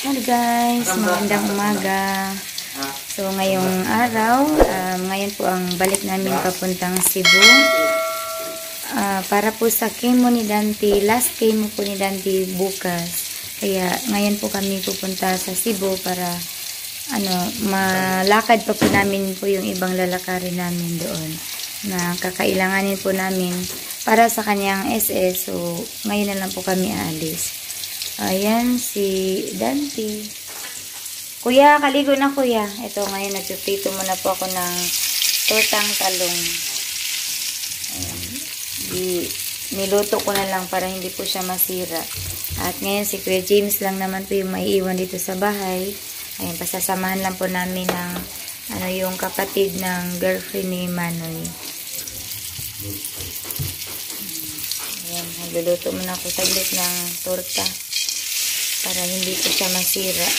Hello guys, magandang umaga. So ngayong araw, ngayon po ang balik namin papuntang Cebu. Para po sa chemo ni Dante, last chemo po ni Dante bukas. Kaya ngayon po kami pupunta sa Cebu para malakad pa po namin po yung ibang lalakarin namin doon na kakailanganin po namin para sa kanyang SS. So ngayon na lang po kami aalis. Ayan si Dante. Kuya, kaligo na kuya. Ito ngayon, nagtuprito muna po ako ng tortang talong. Ayan. Niluto ko na lang para hindi po siya masira. At ngayon si Kuya James lang naman po yung maiiwan dito sa bahay. Ayan, pasasamahan lang po namin ng yung kapatid ng girlfriend ni Manoy. Ayan, nagluluto muna ako saglit ng torta para hindi po siya masira.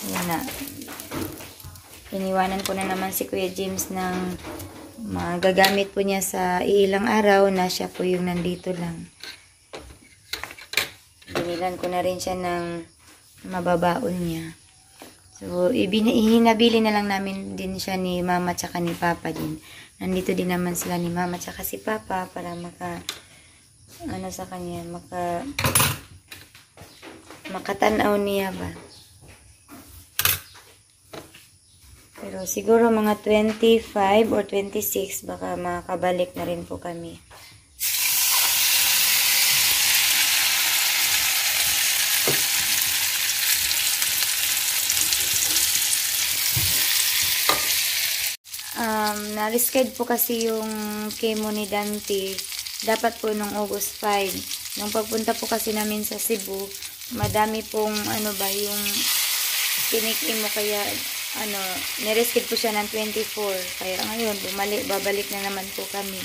Ayan na. Iniwanan ko na naman si Kuya James ng magagamit po niya sa ilang araw na siya po yung nandito lang. Binilan ko na rin siya ng mababaon niya. So, ihinabili na lang namin din siya ni Mama tsaka ni Papa din. Nandito din naman sila ni Mama tsaka si Papa para sa kanya, makatanaw niya ba. Pero siguro mga 25 or 26 baka makabalik na rin po kami. Na-reschedule po kasi yung chemo ni Dante. Dapat po nung August 5. Nung pagpunta po kasi namin sa Cebu, madami pong yung kinikimo, kaya nireschedule po siya ng 24. Kaya ngayon, babalik na naman po kami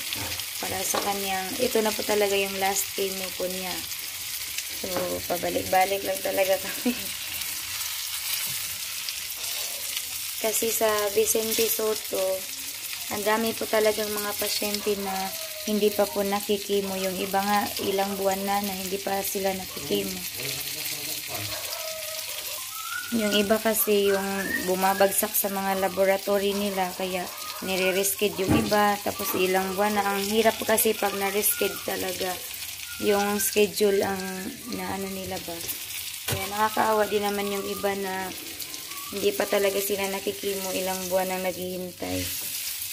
para sa kanyang, ito na po talaga yung last chemo po niya. So, pabalik-balik lang talaga kami. Kasi sa Vicente Soto, ang dami po talagang mga pasyente na hindi pa po nakikimo. Yung iba nga, ilang buwan na hindi pa sila nakikimo. Yung iba kasi yung bumabagsak sa mga laboratory nila, kaya nire-risked yung iba, tapos ilang buwan na. Ang hirap kasi pag na-risked talaga yung schedule ang nila ba. Kaya nakakaawa din naman yung iba na hindi pa talaga sila nakikimo, ilang buwan nang naghihintay.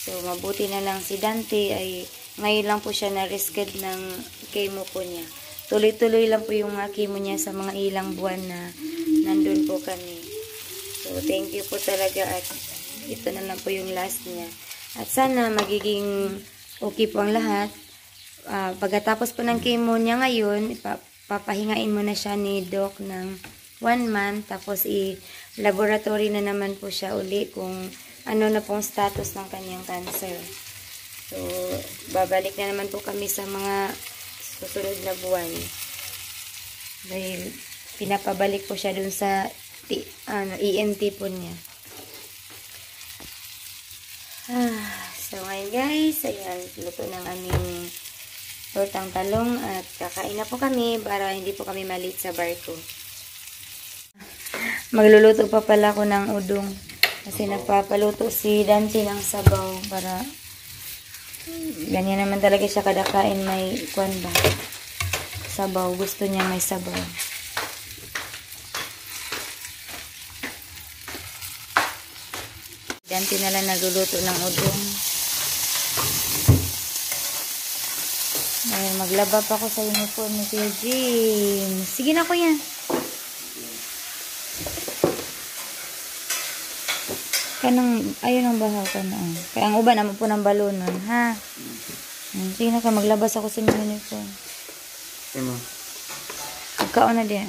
So mabuti na lang si Dante ay ngayon lang po siya na-risked ng chemo po niya. Tuloy-tuloy lang po yung chemo niya sa mga ilang buwan na nandun po kami. So, thank you po talaga at ito na lang po yung last niya. At sana magiging okay po ang lahat. Pagkatapos po ng chemo niya ngayon, papahingain mo na siya ni Doc ng 1 month. Tapos i-laboratory na naman po siya uli kung ano na pong status ng kanyang cancer. So, babalik na naman po kami sa mga susunod na buwan. Dahil pinapabalik po siya dun sa ENT po niya. So ngayon guys, ayan, luto ng aming tortang talong at kakain na po kami para hindi po kami malate sa barko. Magluluto pa pala ako ng udong kasi nagpapaluto si Dante ng sabaw para ganyan naman talaga siya kada kain, may sabaw. Gusto niya may sabaw. Dante na lang nagluluto ng udong. Ayun, maglaba pa ako sa uniform ni Kuya James. Sige na kuya. Ayun ang bahaw ka na. Kaya ang uban naman po ng balonon, ha? Sige na ka, maglabas ako sa uniform. Pagkaon na din.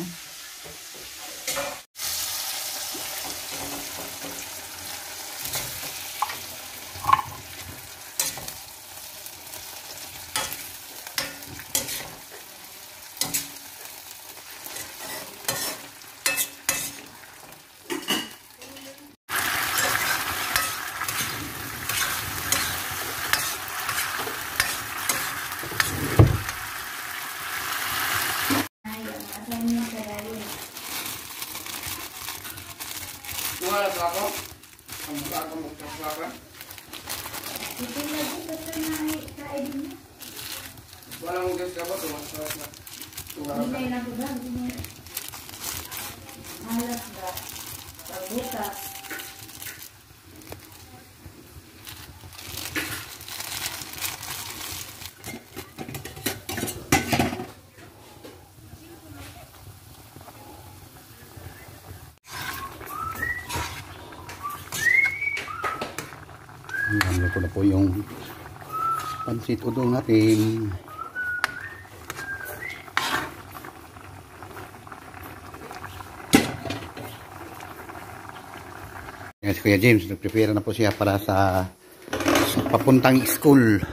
assignment sa lalim. Wala ka ako? Ang mukha ka magkaklakan? Ito lagi ka sa kain mo. Wala mong gas ka ba? Tumakas na. Hindi na ko ba? Malas ba? Pagbutas. Ano ko na po yung pansit udong natin. Yan si Kuya James, nag-prepare na po siya para sa papuntang school.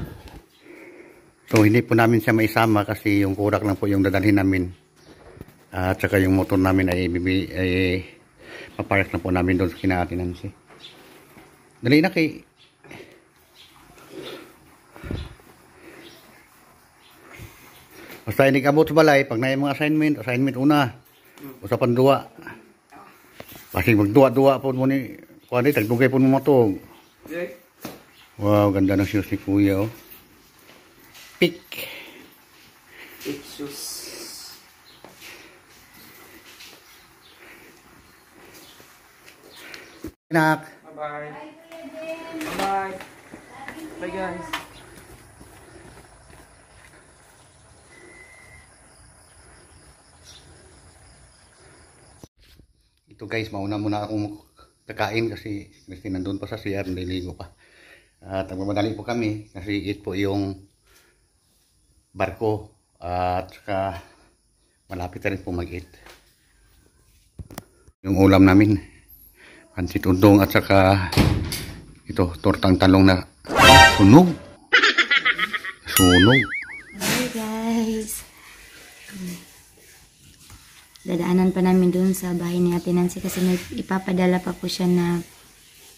So hindi po namin siya maisama kasi yung kurak lang po yung dadalhin namin. At saka yung motor namin ay papark na po namin doon sa kinaatinan siya. Dali na kay basta inig-abot sa balay, pag na mga assignment una. Usapan duwa. Kasi magduwa-duwa po mo ni, kung ano, tagdugay po mo matog. Wow, ganda ng shoes ni Kuya, oh. Pick. Pick shoes. Nak. Bye-bye. Bye-bye. Bye guys. Ito guys, mauna muna akong kakain kasi Christine nandun pa sa CR, naliligo pa. At magmamadali po kami kasi it po yung barko at saka malapit na rin po mag-eat. Yung ulam namin, pansit udong at saka ito, tortang talong na sunog. Sunog. Hi guys. Dadaanan pa namin doon sa bahay ni Ate Nancy kasi may ipapadala pa po siya na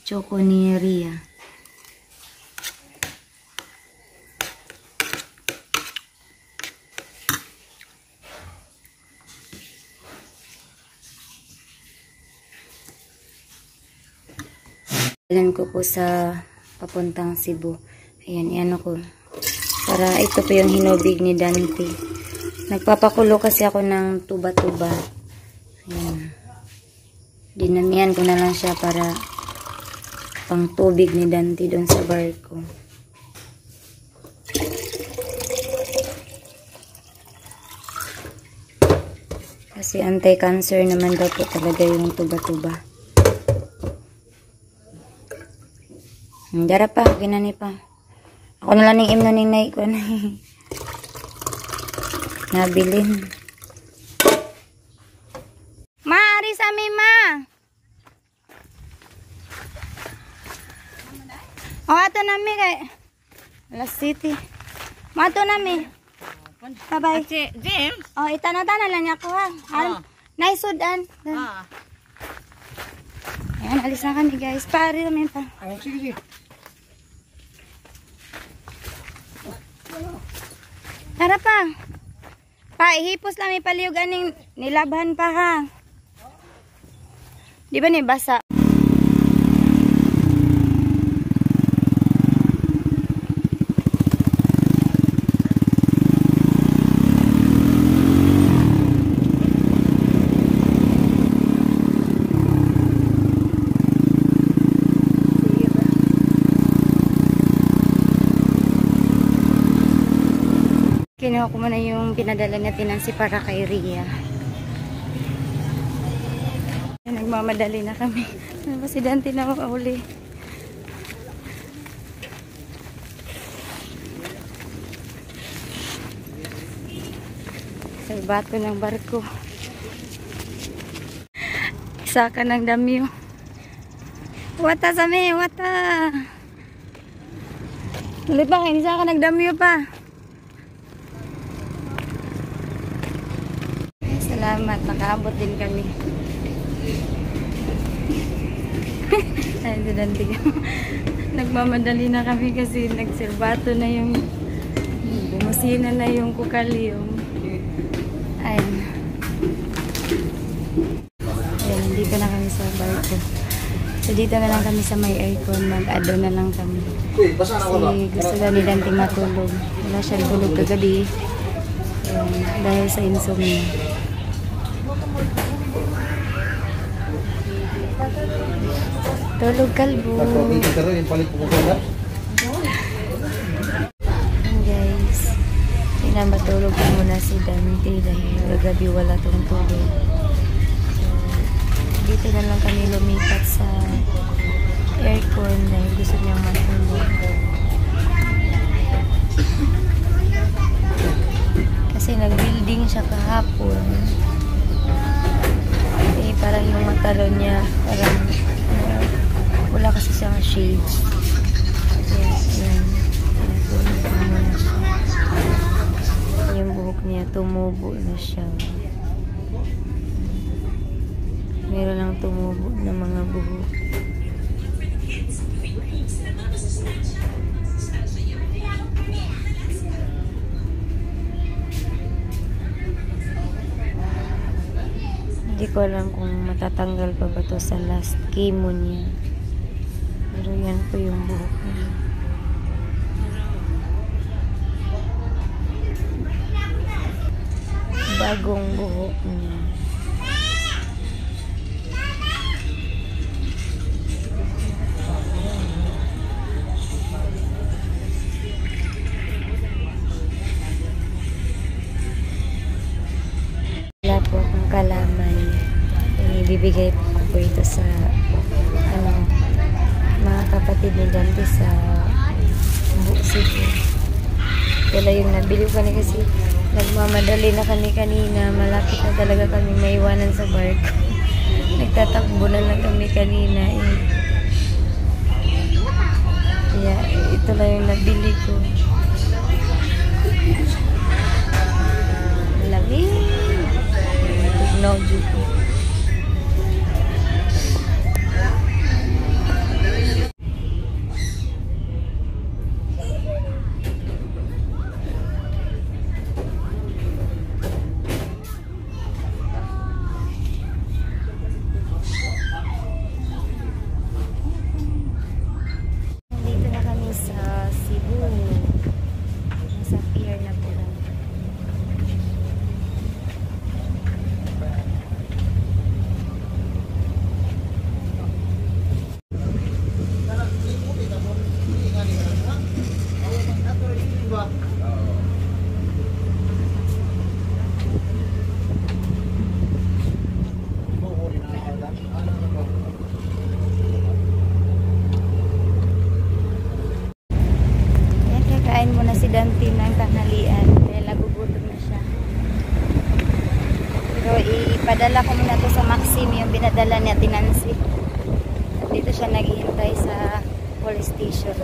choco ni Ria. Dalan ko po sa papuntang Cebu. Ayan, iyan ako. Para ito po yung hinubig ni Dante. Nagpapakulo kasi ako ng tuba-tuba. Ayan. Dinamihan ko na lang siya para pang tubig ni Dante doon sa barko. Kasi anti-cancer naman daw po talaga yung tuba-tuba. Dara pa, ginani pa. Ako na lang yung imno ni Nay ko na nabilin. Ma, ari sa amin, ma. O, ato nami kay Las City. Ma, ato nami. Bye-bye. James? O, itana-tana lang niya ko ha. Naisudan. Ayan, alis na kami guys. Paari namin pa. Ay, sige. Tara pa. Pa, ihipos lang may paliyog aning nilabhan pa ha. Di ba ni basa? Kinuha ko muna yung pinadala natin ng si para kay Ria. Nagmamadali na kami. Ano ba si Dante na uli? Sa bato ng barko. Isa ka ng damyo. Wata sa me, wata. Ulit pa, isa ka ng damyo pa. Salamat, nakaabot din kami. Ay, Dante. Nagmamadali na kami kasi nagserbato na yung bumusina na yung kukalyong. Ayun. So dito na lang kami sa may aircon, mag-ado na lang kami. Basa na ko ba? Kasi gusto na ni Dante matulog. Wala siyang tulog kagabi. Dahil sa insomnia. Tulog kalbo. Guys, matulog ko muna si Dante dahil kagabi wala tong tulog. Dito na lang kami lumipat sa aircon dahil gusto niyang matulog. Kasi nag-building siya kahapon. Eh, parang yung matalon niya, parang wala kasi siyang shades. Kaya, yan. Pinatulog ko muna siya. Yung buhok niya, tumubo na siya. Meron lang tumubo na mga buhok. Hindi ko alam kung matatanggal pa ba to sa last chemo niya. Pero yan po yung buhok niya. Bagong buhok niya. Wala po akong kalamay. Ibibigay po ito sa mga kapatid ni Dante sa Cebu. Wala yung nabili ko kanina kasi nagmamadali na kami kanina. Malapit na talaga kami maiwanan sa barko. Nagtatakbo na lang kami kanina. Kaya ito lang yung nabili ko. Lamig. No, Juko. Dito na kami sa Cebu. Nasa pier na po lang. Kain muna si Dante ng tanghalian dahil nagugutom na siya. Pero ipadala ko muna to sa Maxim, yung binadala niya Tinansi. Dito siya naghihintay sa police station.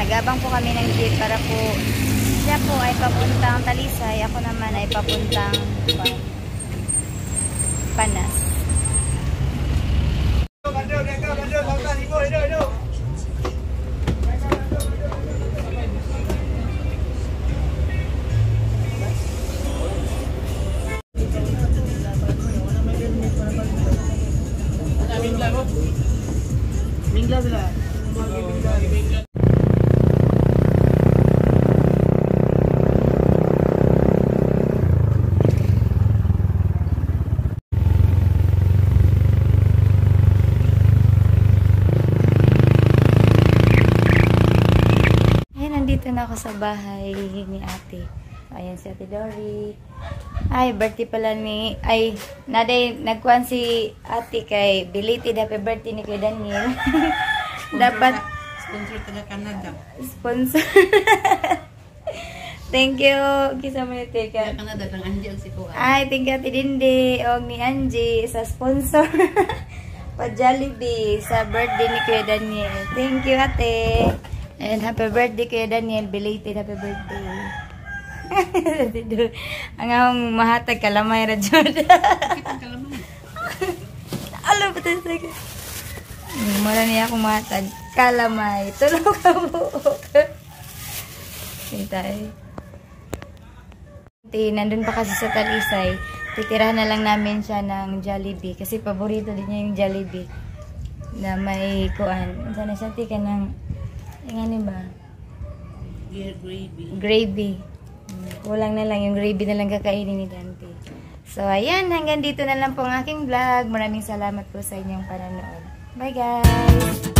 Nag-abang po kami ng jeep para po siya po ay papuntang Talisay, ako naman ay papuntang Panas. Mingla sila. Nandito na ako sa bahay ni ate. Ayan si Ate Dory. Ay, birthday pala ni... Ay, naday, nagkuhan si ate kay belated happy birthday ni kay Daniel. Dapat... Sponsor taga Canada. Sponsor. Thank you. Kisa mo ni Tika. Taga Canada, ng Angie ang sikuan. Ay, thank you Ate Dindi. O ni Angie sa sponsor. Pa Jollibee sa birthday ni Kuya Daniel. Thank you ate. And happy birthday kay Daniel. Belated happy birthday. Ang akong mahatag kalamay ra jud. Alam pa tayo. Mura niya akong mahatag kalamay. Tulog ka buok. Hintay. Nandun pa kasi sa Talisay. Titirahan na lang namin siya ng Jollibee. Kasi paborito din niya yung Jollibee. Na may kuan. Sana siya tika ng ano ba? Gravy. Kulang na lang. Yung gravy na lang kakainin ni Dante. So, ayan. Hanggang dito na lang po ang aking vlog. Maraming salamat po sa inyong panonood. Bye, guys!